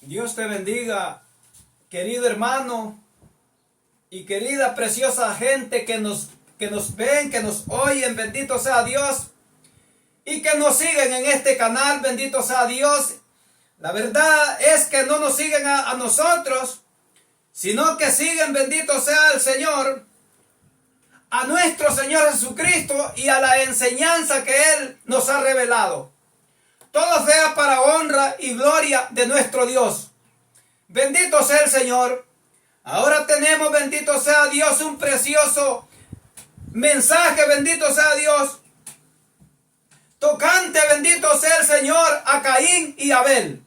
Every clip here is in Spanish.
Dios te bendiga, querido hermano y querida preciosa gente que nos ven, que nos oyen, bendito sea Dios, y que nos siguen en este canal, bendito sea Dios. La verdad es que no nos siguen a nosotros, sino que siguen, bendito sea el Señor, a nuestro Señor Jesucristo y a la enseñanza que Él nos ha revelado. Todo sea para honra y gloria de nuestro Dios. Bendito sea el Señor. Ahora tenemos, bendito sea Dios, un precioso mensaje, bendito sea Dios, tocante, bendito sea el Señor, a Caín y Abel.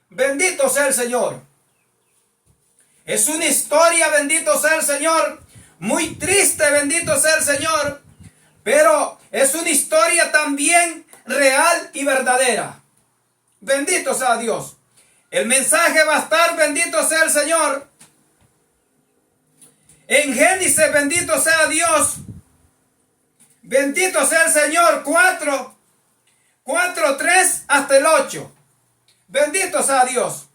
Bendito sea el Señor. Es una historia, bendito sea el Señor, muy triste, bendito sea el Señor, pero es una historia también real y verdadera. Bendito sea Dios. El mensaje va a estar, bendito sea el Señor, en Génesis, bendito sea Dios, bendito sea el Señor, 4, 3 hasta el 8. Bendito sea Dios.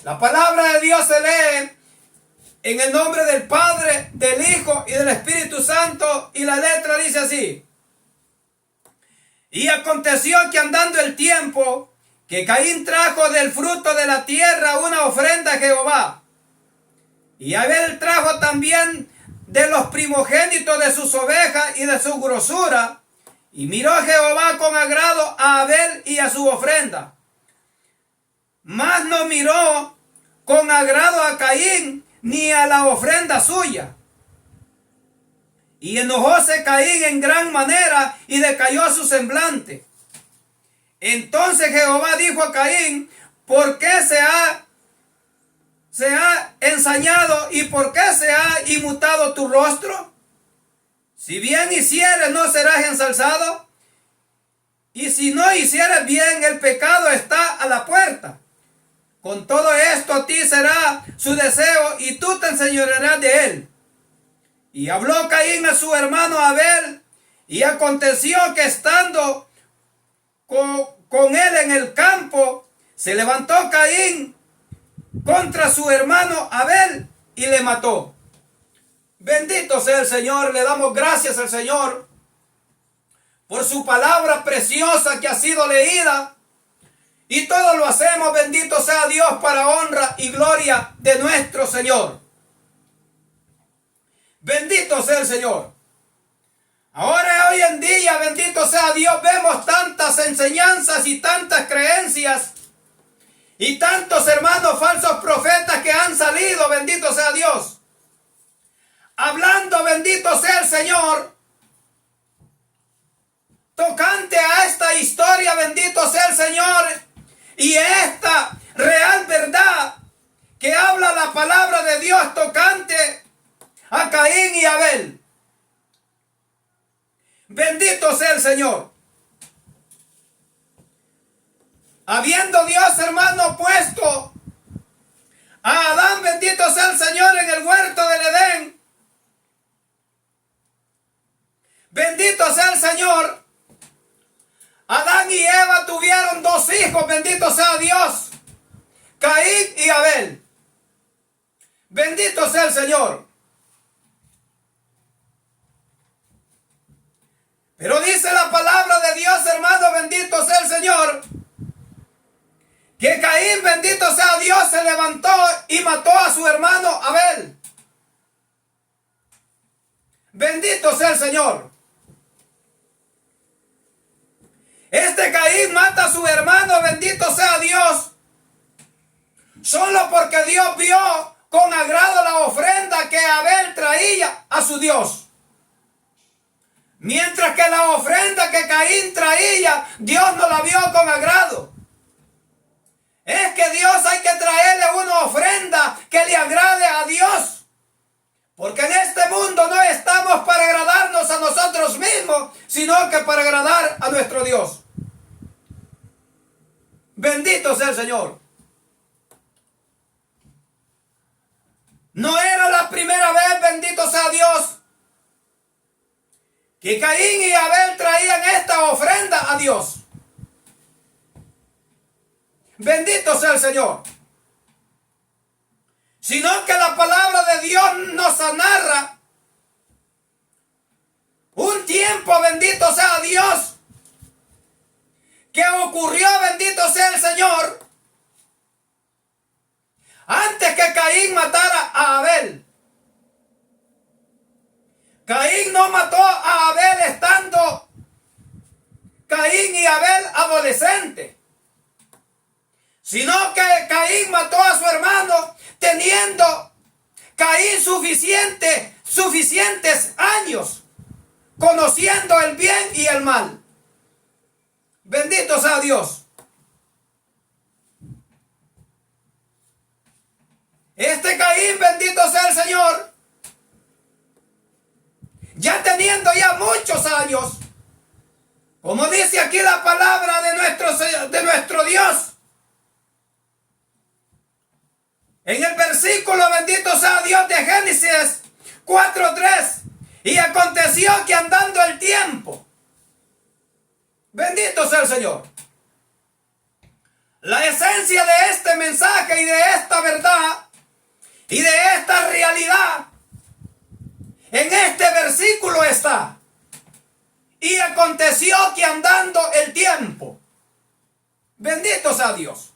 La palabra de Dios se lee en el nombre del Padre, del Hijo y del Espíritu Santo, y la letra dice así: y aconteció que andando el tiempo, que Caín trajo del fruto de la tierra una ofrenda a Jehová, y Abel trajo también de los primogénitos de sus ovejas y de su grosura, y miró Jehová con agrado a Abel y a su ofrenda, mas no miró con agrado a Caín ni a la ofrenda suya. Y enojóse Caín en gran manera y decayó su semblante. Entonces Jehová dijo a Caín: ¿por qué se ha ensañado y por qué se ha inmutado tu rostro? Si bien hicieres, no serás ensalzado, y si no hicieres bien, el pecado está a la puerta. Con todo esto a ti será su deseo, y tú te enseñorearás de él. Y habló Caín a su hermano Abel, y aconteció que estando con él en el campo, se levantó Caín contra su hermano Abel y le mató. Bendito sea el Señor. Le damos gracias al Señor por su palabra preciosa que ha sido leída, y todo lo hacemos, bendito sea Dios, para honra y gloria de nuestro Señor. Bendito sea el Señor. Ahora, hoy en día, bendito sea Dios, vemos tantas enseñanzas y tantas creencias y tantos hermanos falsos profetas que han salido, bendito sea Dios, hablando, bendito sea el Señor, tocante a esta historia, bendito sea el Señor, y esta real verdad que habla la palabra de Dios tocante a Caín y Abel. Bendito sea el Señor. Habiendo Dios, hermano, puesto a Adán, bendito sea el Señor, en el huerto del Edén, bendito sea el Señor, Adán y Eva tuvieron dos hijos, bendito sea Dios, Caín y Abel. Bendito sea el Señor. Pero dice la palabra de Dios, hermano, bendito sea el Señor, que Caín, bendito sea Dios, se levantó y mató a su hermano Abel. Bendito sea el Señor. Este Caín mata a su hermano, bendito sea Dios, solo porque Dios vio con agrado la ofrenda que Abel traía a su Dios. Mientras que la ofrenda que Caín traía, Dios no la vio con agrado. Es que Dios hay que traerle una ofrenda que le agrade a Dios. Porque en este mundo no estamos para agradarnos a nosotros mismos, sino que para agradar a nuestro Dios. Bendito sea el Señor. No era la primera vez, bendito sea Dios, que Caín y Abel traían esta ofrenda a Dios. Bendito sea el Señor. sino que la palabra de Dios nos narra un tiempo, bendito sea Dios, que ocurrió, bendito sea el Señor, antes que Caín matara a Abel. Caín no mató a Abel estando Caín y Abel adolescentes, sino que Caín mató a su hermano teniendo Caín suficientes años, conociendo el bien y el mal. Bendito sea Dios. Este Caín, bendito sea el Señor, ya teniendo ya muchos años, como dice aquí la palabra de nuestro Dios, en el versículo, bendito sea Dios, de Génesis 4:3, y aconteció que andando el tiempo, bendito sea el Señor, la esencia de este mensaje y de esta verdad y de esta realidad en este versículo está. Y aconteció que andando el tiempo, bendito sea Dios,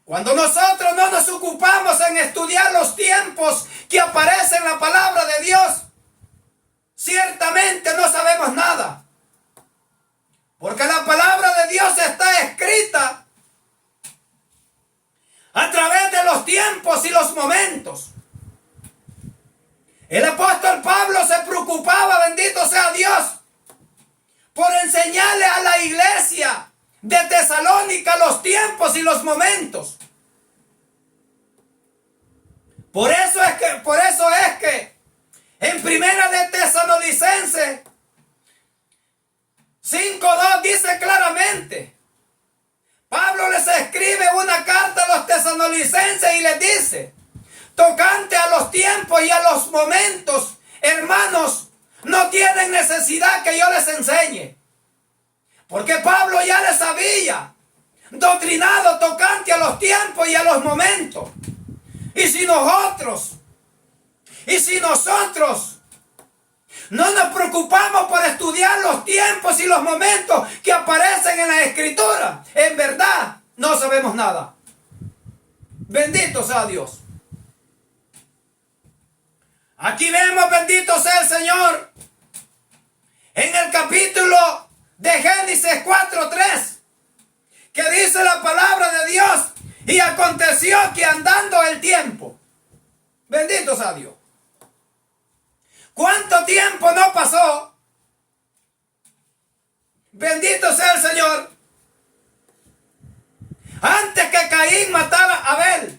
cuando nosotros no nos ocupamos en estudiar los tiempos que aparecen en la palabra de Dios, ciertamente no sabemos nada. Porque la palabra de Dios está escrita a través de los tiempos y los momentos. El apóstol Pablo se preocupaba, bendito sea Dios, por enseñarle a la iglesia de Tesalónica los tiempos y los momentos. Por eso es que en Primera de Tesalonicenses 5:2 dice claramente, Pablo les escribe una carta a los tesalonicenses y les dice, tocante a los tiempos y a los momentos, hermanos, no tienen necesidad que yo les enseñe. Porque Pablo ya les había doctrinado tocante a los tiempos y a los momentos. Y si nosotros no nos preocupamos por estudiar los tiempos y los momentos que aparecen en la Escritura, en verdad no sabemos nada. Bendito sea Dios. Aquí vemos, bendito sea el Señor, en el capítulo de Génesis 4:3, que dice la palabra de Dios, y aconteció que andando el tiempo, bendito sea Dios. ¿Cuánto tiempo no pasó? Bendito sea el Señor, antes que Caín matara a Abel.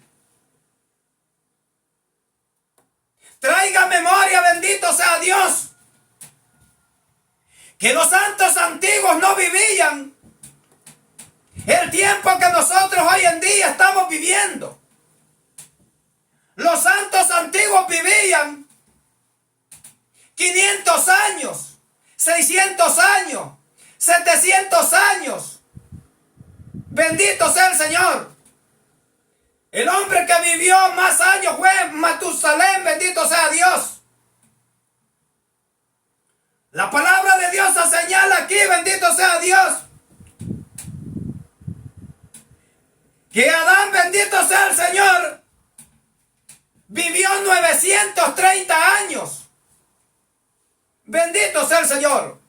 Traiga memoria, bendito sea Dios, que los santos antiguos no vivían el tiempo que nosotros hoy en día estamos viviendo. Los santos antiguos vivían 500 años, 600 años, 700 años. Bendito sea el Señor. El hombre que vivió más años fue Matusalén, bendito sea Dios. La palabra de Dios se señala aquí, bendito sea Dios, que Adán, bendito sea el Señor, vivió 930 años. Bendito sea el Señor.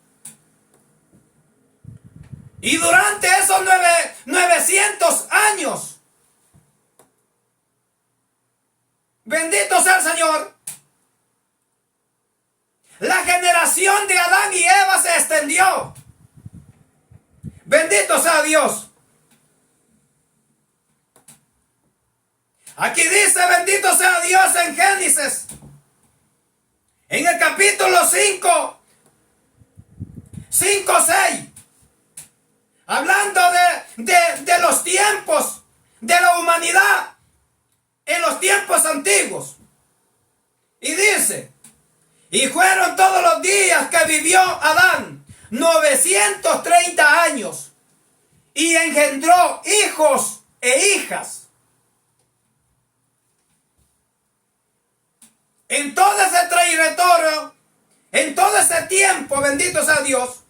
Y durante esos 900 años, bendito sea el Señor, la generación de Adán y Eva se extendió. Bendito sea Dios. Aquí dice, bendito sea Dios, en Génesis, en el capítulo 5:6, hablando de los tiempos de la humanidad en los tiempos antiguos. Y dice, y fueron todos los días que vivió Adán 930 años, y engendró hijos e hijas. en todo ese trayectorio, en todo ese tiempo, bendito sea Dios,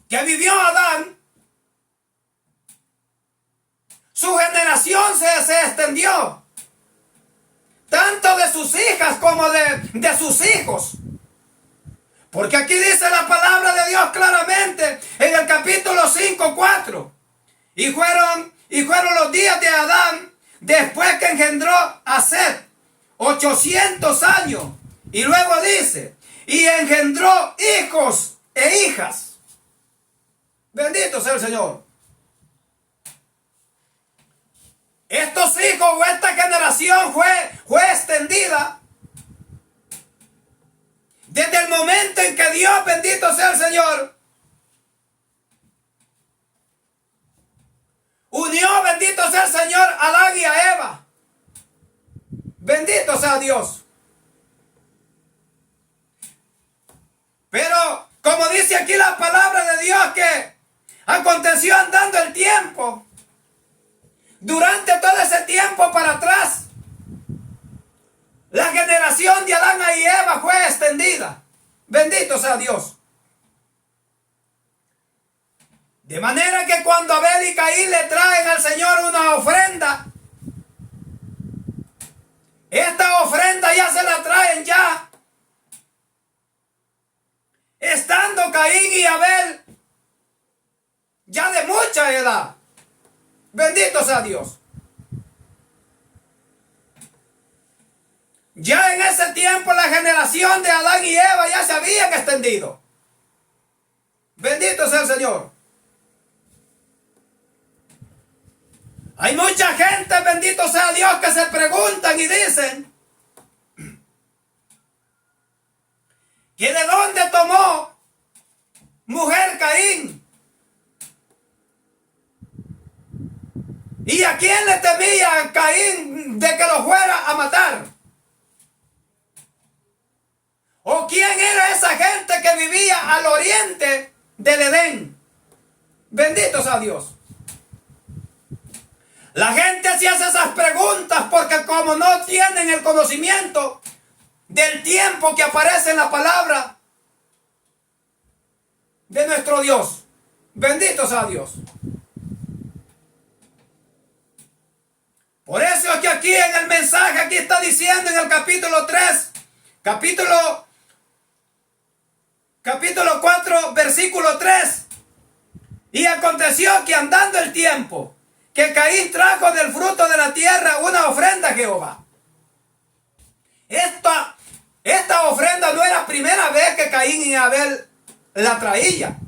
que vivió Adán, su generación se extendió, tanto de sus hijas como de sus hijos. Porque aquí dice la palabra de Dios claramente en el capítulo 5:4. Y fueron los días de Adán después que engendró a Set 800 años. Y luego dice, y engendró hijos e hijas. Bendito sea el Señor. Estos hijos o esta generación fue extendida desde el momento en que Dios, bendito sea el Señor, unió, bendito sea el Señor, a Adán y a Eva. Bendito sea Dios. Pero, como dice aquí la palabra de Dios, que aconteció andando el tiempo, durante todo ese tiempo para atrás, la generación de Adán y Eva fue extendida. Bendito sea Dios. De manera que cuando Abel y Caín le traen al Señor una ofrenda, esta ofrenda ya se la traen ya, estando Caín y Abel ya de mucha edad. Bendito sea Dios. Ya en ese tiempo la generación de Adán y Eva ya se habían extendido. Bendito sea el Señor. Hay mucha gente, bendito sea Dios, que se preguntan y dicen que de dónde tomó mujer Caín. ¿Y a quién le temía Caín de que lo fuera a matar? ¿O quién era esa gente que vivía al oriente del Edén? Bendito sea Dios. La gente se hace esas preguntas porque como no tienen el conocimiento del tiempo que aparece en la palabra de nuestro Dios. Bendito sea Dios. Por eso es que aquí en el mensaje, aquí está diciendo en el capítulo 3, capítulo 4, versículo 3. Y aconteció que andando el tiempo, que Caín trajo del fruto de la tierra una ofrenda a Jehová. Esta ofrenda no era primera vez que Caín y Abel la traían.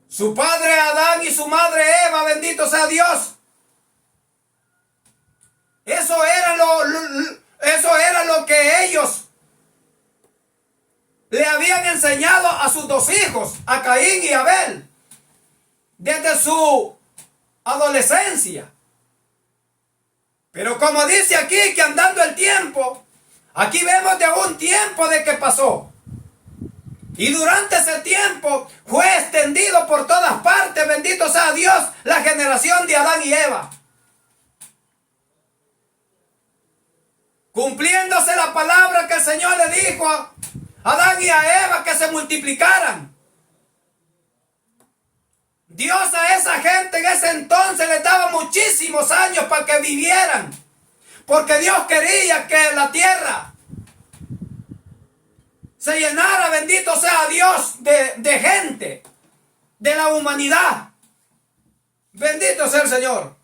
Su padre Adán y su madre Eva, bendito sea Dios. Eso era lo que ellos le habían enseñado a sus dos hijos, a Caín y Abel, desde su adolescencia. Pero como dice aquí que andando el tiempo, aquí vemos de un tiempo de que pasó. Y durante ese tiempo fue extendido por todas partes, bendito sea Dios, la generación de Adán y Eva. Cumpliéndose la palabra que el Señor le dijo a Adán y a Eva que se multiplicaran. Dios a esa gente en ese entonces les daba muchísimos años para que vivieran. Porque Dios quería que la tierra se llenara, bendito sea Dios, de gente, de la humanidad. Bendito sea el Señor.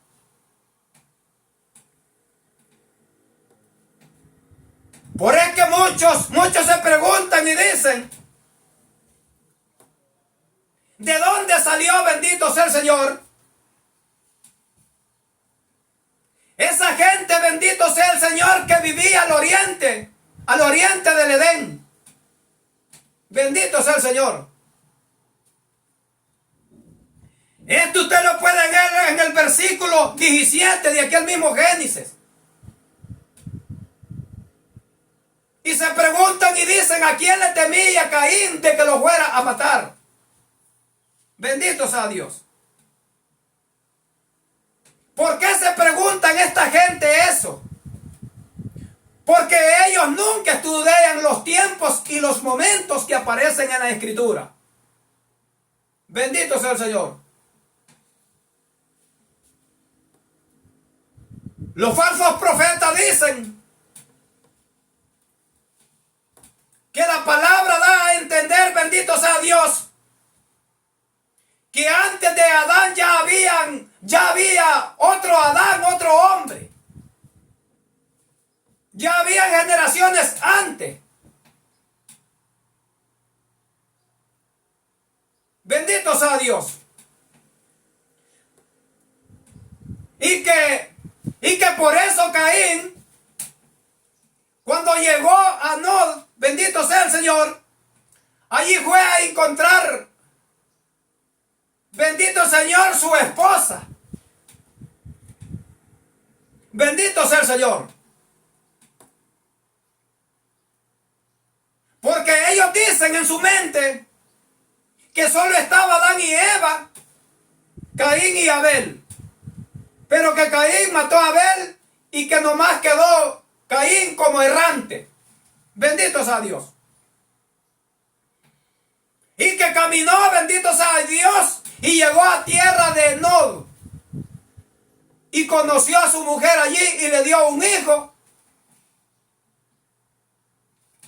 Por eso que muchos se preguntan y dicen, ¿de dónde salió, bendito sea el Señor? Esa gente, bendito sea el Señor, que vivía al oriente del Edén. Bendito sea el Señor. Esto usted lo puede ver en el versículo 17 de aquel mismo Génesis. Y se preguntan y dicen, ¿a quién le temía Caín de que lo fuera a matar? Bendito sea Dios. ¿Por qué se preguntan hablan esta gente eso? Porque ellos nunca estudian los tiempos y los momentos que aparecen en la Escritura. Bendito sea el Señor. Los falsos profetas dicen que la palabra da a entender, bendito sea Dios, que antes de Adán ya había otro Adán, otro hombre. Ya había generaciones antes. Bendito sea Dios. Y que por eso Caín, cuando llegó a Nod, bendito sea el Señor, allí fue a encontrar, bendito Señor, su esposa. Bendito sea el Señor. Porque ellos dicen en su mente que solo estaba Adán y Eva, Caín y Abel. Pero que Caín mató a Abel y que nomás quedó Caín como errante. Bendito sea Dios. Y que caminó, bendito sea Dios, y llegó a tierra de Nod. Y conoció a su mujer allí y le dio un hijo.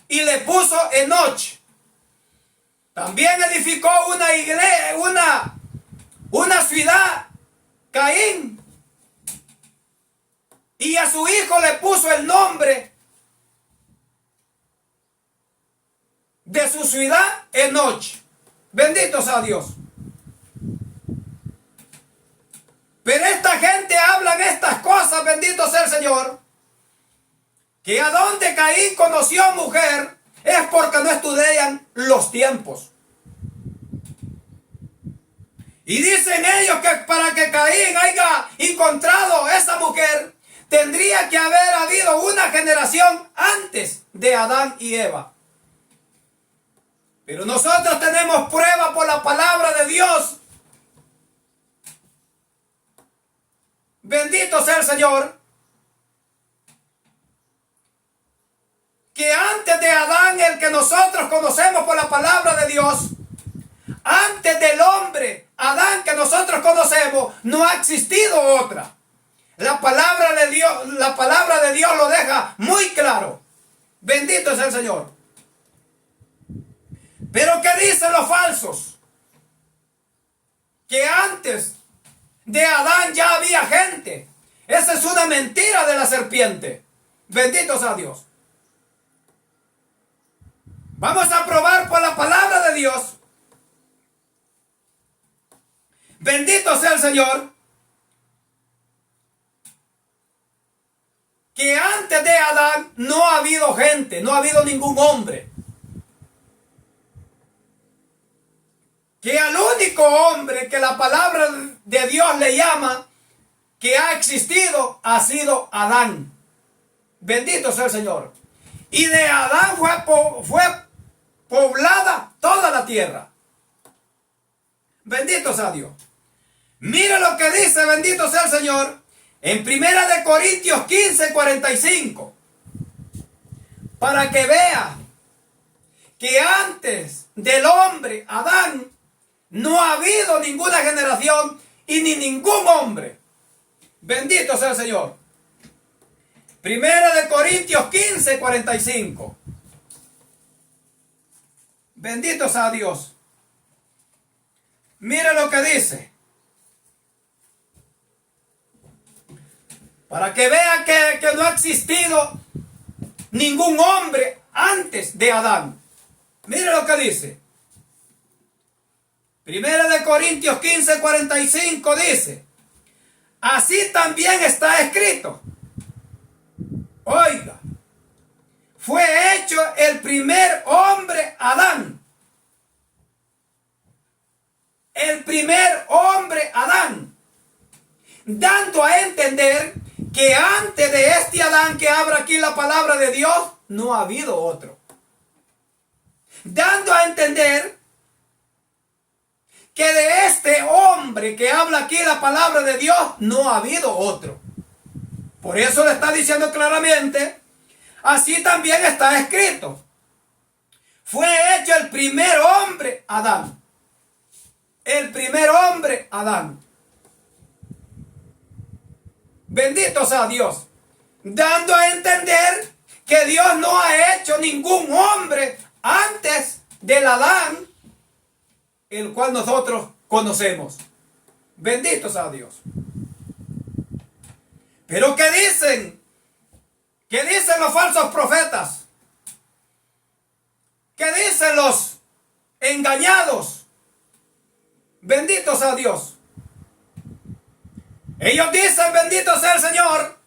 Y le puso Enoch. También edificó una iglesia, una ciudad, Caín. Y a su hijo le puso el nombre de su ciudad, Enoch. Bendito sea Dios. Pero esta gente habla estas cosas, bendito sea el Señor, que a donde Caín conoció mujer es porque no estudian los tiempos. Y dicen ellos que para que Caín haya encontrado esa mujer, tendría que haber habido una generación antes de Adán y Eva. Pero nosotros tenemos prueba por la palabra de Dios. Bendito sea el Señor. Que antes de Adán, el que nosotros conocemos por la palabra de Dios, antes del hombre, Adán que nosotros conocemos, no ha existido otra. La palabra de Dios lo deja muy claro. Bendito es el Señor. Pero ¿qué dicen los falsos? Que antes de Adán ya había gente. Esa es una mentira de la serpiente. Bendito sea Dios. Vamos a probar por la palabra de Dios. Bendito sea el Señor. Que antes de Adán no ha habido gente, no ha habido ningún hombre. Que al único hombre que la palabra de Dios le llama, que ha existido, ha sido Adán. Bendito sea el Señor. Y de Adán fue poblada toda la tierra. Bendito sea Dios. Mira lo que dice, bendito sea el Señor, en 1 Corintios 15:45. Para que vea que antes del hombre, Adán, no ha habido ninguna generación y ni ningún hombre. Bendito sea el Señor. 1 Corintios 15:45. Bendito sea Dios. Mire lo que dice. Para que vea que no ha existido ningún hombre antes de Adán. Mire lo que dice. 1 Corintios 15:45 dice: así también está escrito. Oiga, fue hecho el primer hombre Adán. El primer hombre Adán. Dando a entender que antes de este Adán que habla aquí la palabra de Dios, no ha habido otro. Dando a entender que de este hombre que habla aquí la palabra de Dios, no ha habido otro. Por eso le está diciendo claramente, así también está escrito. Fue hecho el primer hombre, Adán. El primer hombre, Adán. Bendito sea Dios. Dando a entender que Dios no ha hecho ningún hombre antes del Adán, el cual nosotros conocemos. Bendito sea Dios. Pero ¿qué dicen? ¿Qué dicen los falsos profetas? ¿Qué dicen los engañados? Bendito sea Dios. Ellos dicen, bendito sea el Señor.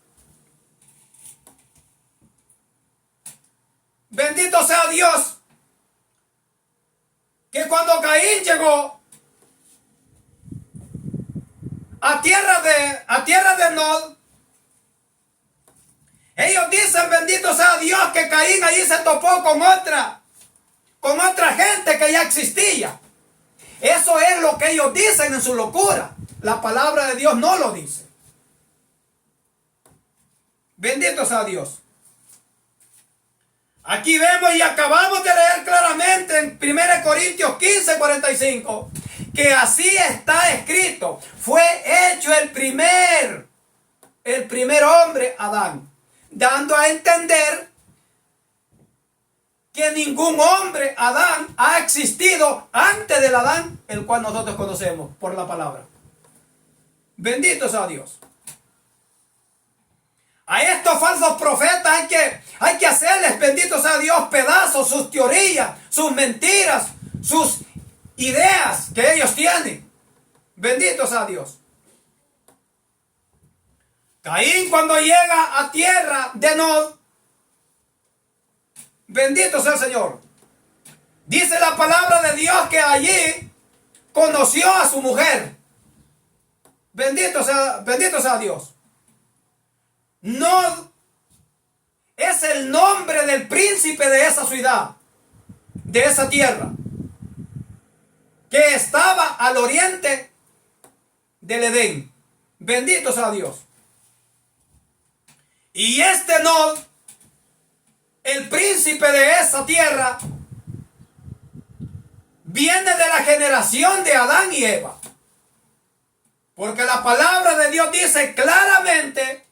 Bendito sea Dios. Que cuando Caín llegó a tierra de Nod, ellos dicen, bendito sea Dios, que Caín allí se topó con otra gente que ya existía. Eso es lo que ellos dicen en su locura. La palabra de Dios no lo dice. Bendito sea Dios. Aquí vemos y acabamos de leer claramente en 1 Corintios 15:45 que así está escrito. Fue hecho el primer hombre, Adán, dando a entender que ningún hombre, Adán, ha existido antes del Adán, el cual nosotros conocemos por la palabra. Bendito sea Dios. A estos falsos profetas hay que hacerles, bendito sea Dios, pedazos, sus teorías, sus mentiras, sus ideas que ellos tienen. Bendito sea Dios. Caín, cuando llega a tierra de Nod, bendito sea el Señor, dice la palabra de Dios que allí conoció a su mujer. Bendito sea Dios. Nod es el nombre del príncipe de esa ciudad, de esa tierra, que estaba al oriente del Edén. Bendito sea Dios. Y este Nod, el príncipe de esa tierra, viene de la generación de Adán y Eva. Porque la palabra de Dios dice claramente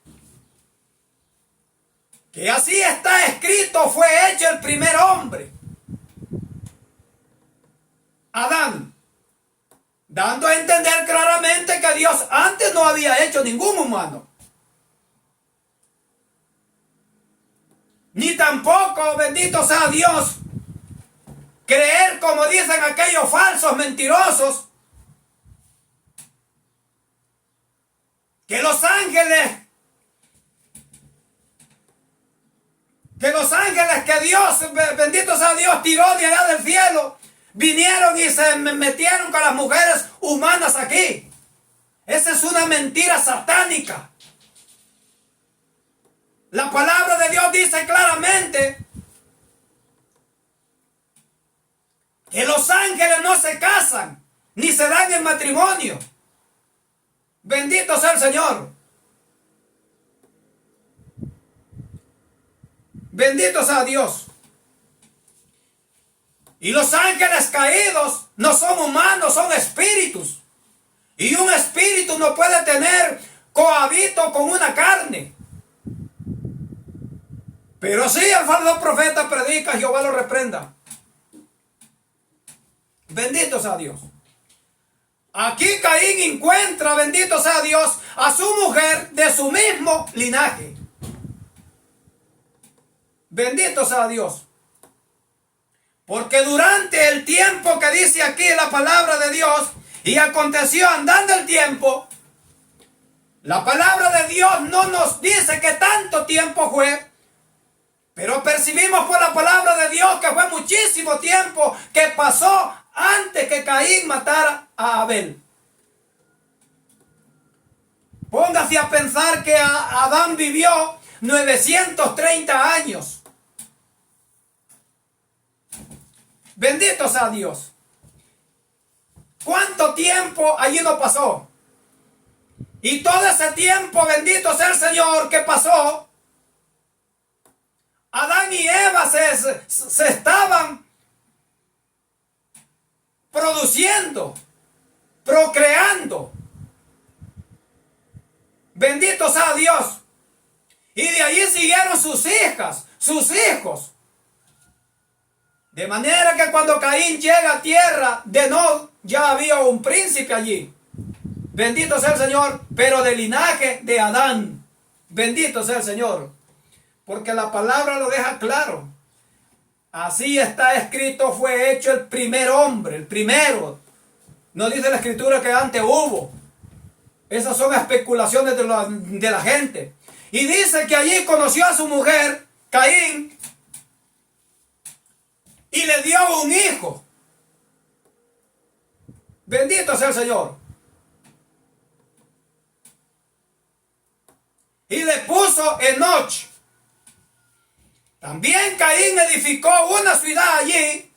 que así está escrito, fue hecho el primer hombre, Adán, dando a entender claramente que Dios antes no había hecho ningún humano. Ni tampoco, bendito sea Dios, creer como dicen aquellos falsos mentirosos, que los ángeles que Dios, bendito sea Dios, tiró de allá del cielo, vinieron y se metieron con las mujeres humanas aquí. Esa es una mentira satánica. La palabra de Dios dice claramente que los ángeles no se casan ni se dan en matrimonio. Bendito sea el Señor. Bendito sea Dios. Y los ángeles caídos no son humanos, son espíritus. Y un espíritu no puede tener cohabito con una carne. Pero sí, el falso profeta predica, Jehová lo reprenda. Bendito sea Dios. Aquí Caín encuentra, bendito sea Dios, a su mujer de su mismo linaje. Bendito sea Dios. Porque durante el tiempo que dice aquí la palabra de Dios, y aconteció andando el tiempo, la palabra de Dios no nos dice que tanto tiempo fue, pero percibimos por la palabra de Dios que fue muchísimo tiempo que pasó antes que Caín matara a Abel. Póngase a pensar que Adán vivió 930 años. Bendito sea Dios. ¿Cuánto tiempo allí no pasó? Y todo ese tiempo, bendito sea el Señor, que pasó, Adán y Eva se estaban produciendo, procreando. Bendito sea Dios. Y de allí siguieron sus hijas, sus hijos. De manera que cuando Caín llega a tierra de Nod, ya había un príncipe allí. Bendito sea el Señor, pero del linaje de Adán. Bendito sea el Señor. Porque la palabra lo deja claro. Así está escrito, fue hecho el primer hombre, el primero. No dice la escritura que antes hubo. Esas son especulaciones de la gente. Y dice que allí conoció a su mujer, Caín, y le dio un hijo. Bendito sea el Señor. Y le puso Enoch. También Caín edificó una ciudad allí.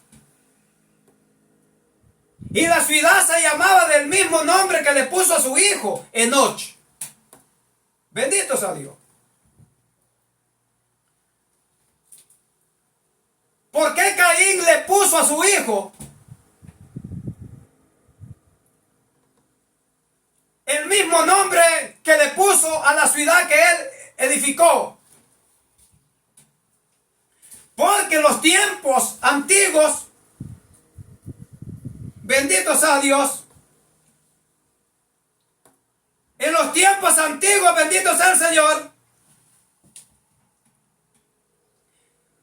Y la ciudad se llamaba del mismo nombre que le puso a su hijo, Enoch. Bendito sea Dios. ¿Por qué Caín le puso a su hijo el mismo nombre que le puso a la ciudad que él edificó? Porque en los tiempos antiguos, bendito sea Dios, en los tiempos antiguos, bendito sea el Señor,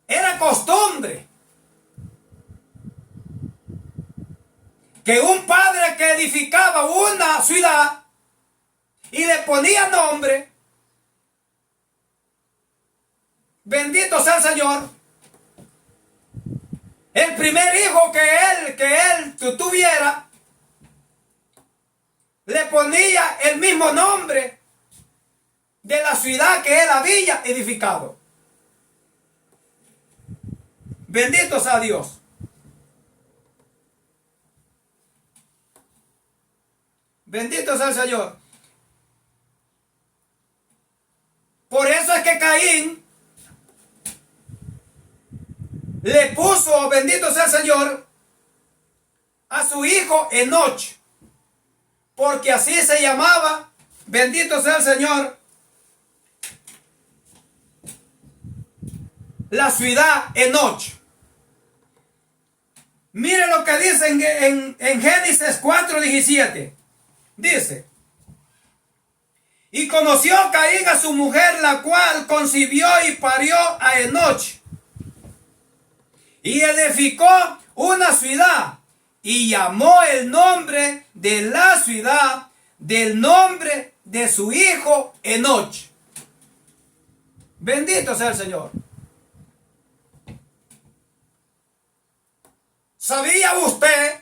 era costumbre que un padre que edificaba una ciudad y le ponía nombre, bendito sea el Señor, el primer hijo que él tuviera, le ponía el mismo nombre de la ciudad que él había edificado. Bendito sea Dios. Bendito sea el Señor. Por eso es que Caín le puso, bendito sea el Señor, a su hijo Enoch. Porque así se llamaba, bendito sea el Señor, la ciudad Enoch. Mire lo que dice en Génesis 4:17. Dice: y conoció Caín a su mujer, la cual concibió y parió a Enoch. Y edificó una ciudad y llamó el nombre de la ciudad del nombre de su hijo Enoch. Bendito sea el Señor. ¿Sabía usted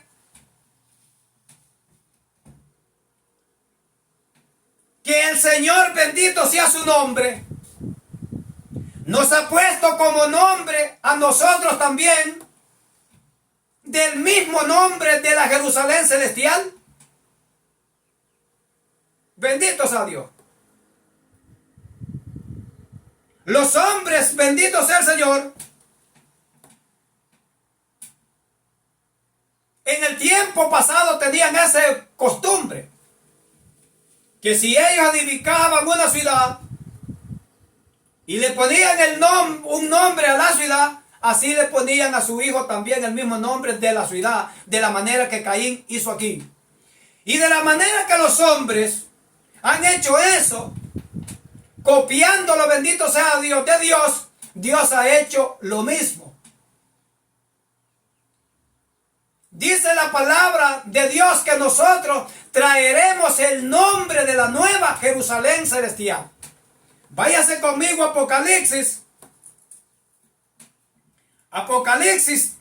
que el Señor, bendito sea su nombre, nos ha puesto como nombre a nosotros también del mismo nombre de la Jerusalén celestial? Bendito sea Dios. Los hombres, bendito sea el Señor, en el tiempo pasado tenían esa costumbre, que si ellos edificaban una ciudad y le ponían un nombre a la ciudad, así le ponían a su hijo también el mismo nombre de la ciudad, de la manera que Caín hizo aquí. Y de la manera que los hombres han hecho eso, copiándolo, bendito sea Dios, de Dios, Dios ha hecho lo mismo. Dice la palabra de Dios que nosotros traeremos el nombre de la nueva Jerusalén celestial. Váyase conmigo a Apocalipsis. Apocalipsis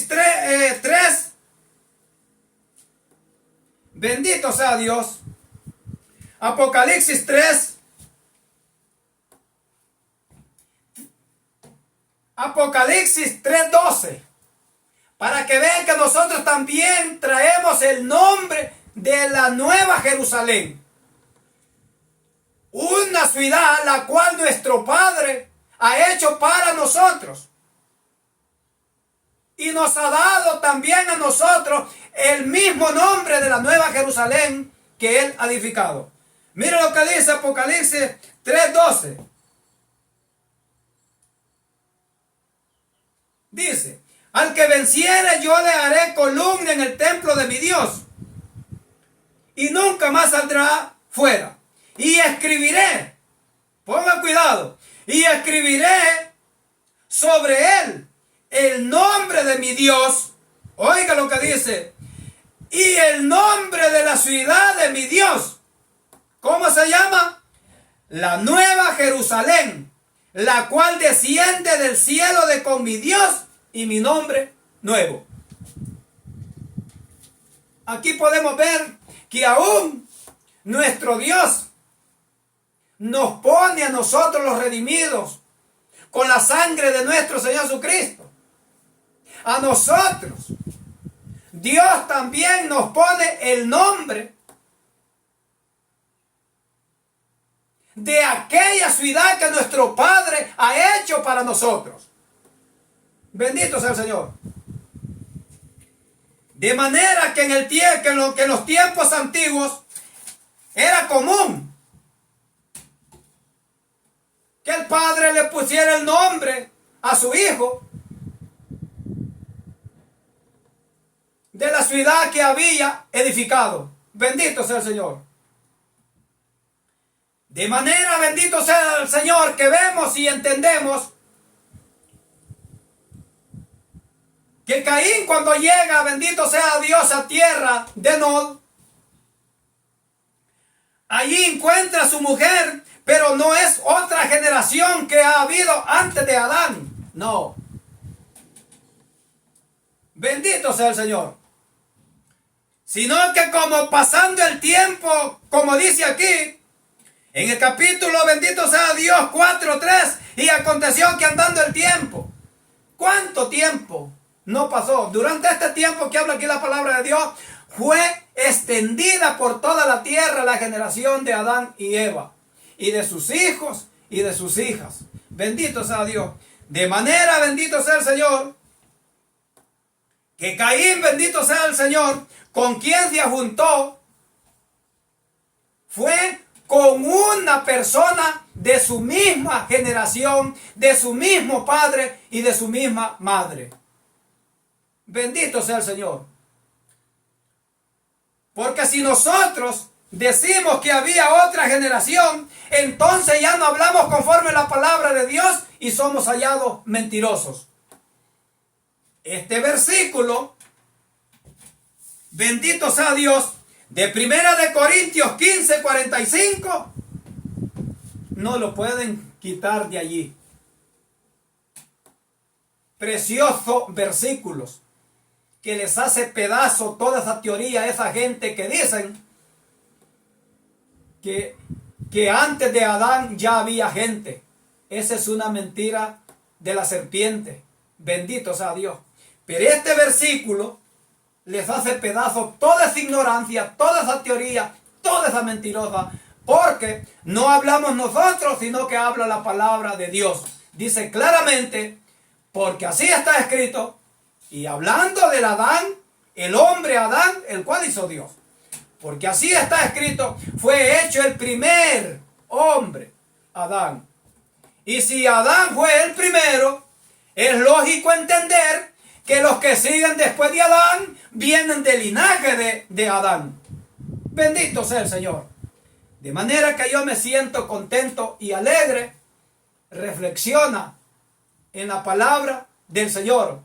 3. Bendito sea Dios. Apocalipsis 3. Apocalipsis 3:12. Para que vean que nosotros también traemos el nombre de la nueva Jerusalén. una ciudad la cual nuestro Padre ha hecho para nosotros. Y nos ha dado también a nosotros el mismo nombre de la nueva Jerusalén que Él ha edificado. Mira lo que dice Apocalipsis 3:12. Dice, al que venciere yo le haré columna en el templo de mi Dios, y nunca más saldrá fuera. Y escribiré, ponga cuidado, y escribiré sobre él el nombre de mi Dios. Oiga lo que dice. Y el nombre de la ciudad de mi Dios. ¿Cómo se llama? La nueva Jerusalén, la cual desciende del cielo de con mi Dios y mi nombre nuevo. Aquí podemos ver que aún nuestro Dios nos pone a nosotros los redimidos con la sangre de nuestro Señor Jesucristo. A nosotros Dios también nos pone el nombre de aquella ciudad que nuestro Padre ha hecho para nosotros. Bendito sea el Señor. De manera que en los tiempos antiguos era común que el padre le pusiera el nombre a su hijo de la ciudad que había edificado. Bendito sea el Señor. De manera, bendito sea el Señor, que vemos y entendemos que Caín, cuando llega, bendito sea Dios, a tierra de Nod, allí encuentra a su mujer, pero no es otra generación que ha habido antes de Adán. No. Bendito sea el Señor. Sino que como pasando el tiempo, como dice aquí, en el capítulo, bendito sea Dios, 4:3, y aconteció que andando el tiempo. ¿Cuánto tiempo no pasó? Durante este tiempo que habla aquí la palabra de Dios, fue extendida por toda la tierra la generación de Adán y Eva, y de sus hijos y de sus hijas. Bendito sea Dios. De manera, bendito sea el Señor, que Caín, bendito sea el Señor, con quien se juntó, fue con una persona de su misma generación, de su mismo padre y de su misma madre. Bendito sea el Señor. Porque si nosotros decimos que había otra generación, entonces ya no hablamos conforme a la palabra de Dios y somos hallados mentirosos. Este versículo, bendito sea Dios, de 1 Corintios 15:45, no lo pueden quitar de allí. Preciosos versículos que les hace pedazo toda esa teoría a esa gente que dicen que antes de Adán ya había gente. Esa es una mentira de la serpiente. Bendito sea Dios. Pero este versículo les hace pedazo toda esa ignorancia, toda esa teoría, toda esa mentirosa, porque no hablamos nosotros, sino que habla la palabra de Dios. Dice claramente, porque así está escrito, y hablando del Adán, el hombre Adán, el cual hizo Dios. Porque así está escrito, fue hecho el primer hombre, Adán. Y si Adán fue el primero, es lógico entender que los que siguen después de Adán vienen del linaje de Adán. Bendito sea el Señor. De manera que yo me siento contento y alegre. Reflexiona en la palabra del Señor.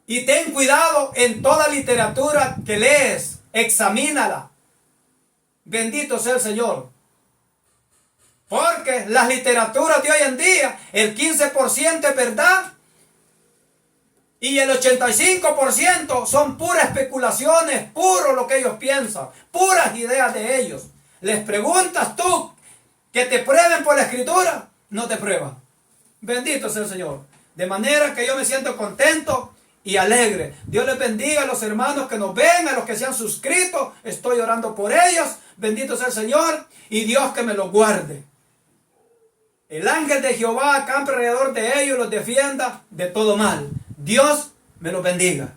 Y ten cuidado en toda literatura que lees. Examínala. Bendito sea el Señor. Porque las literaturas de hoy en día, el 15% es verdad y el 85% son puras especulaciones, puro lo que ellos piensan, puras ideas de ellos. Les preguntas tú que te prueben por la escritura, no te prueban. Bendito sea el Señor. De manera que yo me siento contento y alegre. Dios les bendiga a los hermanos que nos ven, a los que se han suscrito. Estoy orando por ellos. Bendito sea el Señor y Dios que me los guarde. El ángel de Jehová acampe alrededor de ellos y los defienda de todo mal. Dios me los bendiga.